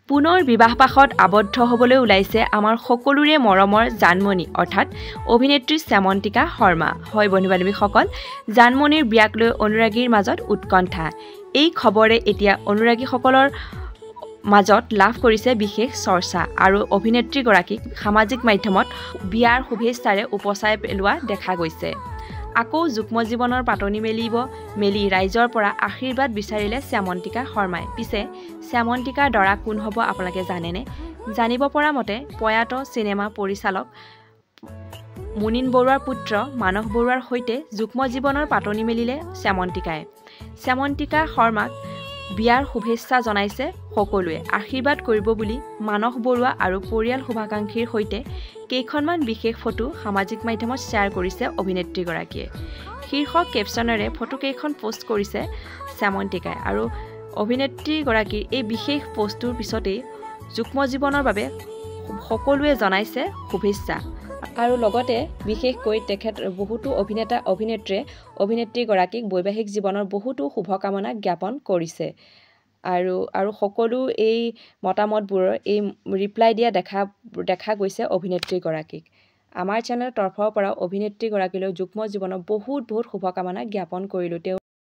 পুনৰ বিবাহপাশত আবদ্ধ হ'বলৈ ওলাইছে আমাৰ সকলোৰে মৰমৰ জানমণি অৰ্থাৎ অভিনেত্ৰী শ্যামন্তিকা শৰ্মা। হয় বন্ধু বান্ধৱীসকল, জানমণিৰ বিয়াক লৈ অনুৰাগীৰ মাজত উৎকণ্ঠা। এই খবৰে এতিয়া অনুৰাগীসকলৰ মাজত লাভ কৰিছে বিশেষ চৰ্চা আৰু অভিনেত্ৰীগৰাকীক সামাজিক মাধ্যমত বিয়াৰ শুভেচ্ছাৰে উপচাই পেলোৱা দেখা গৈছে। আকৌ যুগ্ম জীৱনৰ পাতনি মেলি ৰাইজৰ পৰা আশীৰ্বাদ বিচাৰিলে শ্যামন্তিকা শৰ্মাই। পিছে শ্যামন্তিকাৰ দৰা কোন হ'ব আপোনালোকে জানেনে? জানিব পৰা মতে প্ৰয়াত চিনেমা পৰিচালক মুনীন বৰুৱাৰ পুত্ৰ মানস বৰুৱাৰ সৈতে যুগ্ম জীৱনৰ পাতনি মেলিলে শ্যামন্তিকাই। শ্যামন্তিকা শৰ্মাক বিয়াৰ শুভেচ্ছা জনাইছে সকলোৱে। আশীৰ্বাদ কৰিব বুলি মানস বৰুৱা আৰু পৰিয়াল শুভাকাংক্ষীৰ সৈতে কেইখনমান বিশেষ ফটো সামাজিক মাধ্যমত শ্বেয়াৰ কৰিছে অভিনেত্ৰীগৰাকীয়ে। শীৰ্ষক কেপশ্যনেৰে ফটোকেইখন পোষ্ট কৰিছে শ্যামন্তিকাই আৰু অভিনেত্ৰীগৰাকীৰ এই বিশেষ পোষ্টটোৰ পিছতেই যুগ্ম জীৱনৰ বাবে সকলোৱে জনাইছে শুভেচ্ছা আৰু লগতে বিশেষকৈ বহুতো অভিনেত্ৰীয়ে অভিনেত্ৰীগৰাকীক বৈবাহিক জীৱনৰ বহুতো শুভকামনা জ্ঞাপন কৰিছে আৰু সকলো এই মতামতবোৰৰ এই ৰিপ্লাই দিয়া দেখা গৈছে অভিনেত্ৰীগৰাকীক। আমাৰ চেনেলৰ তৰফৰ পৰা অভিনেত্ৰীগৰাকীলৈ যুগ্ম জীৱনৰ বহুত শুভকামনা জ্ঞাপন কৰিলোঁ।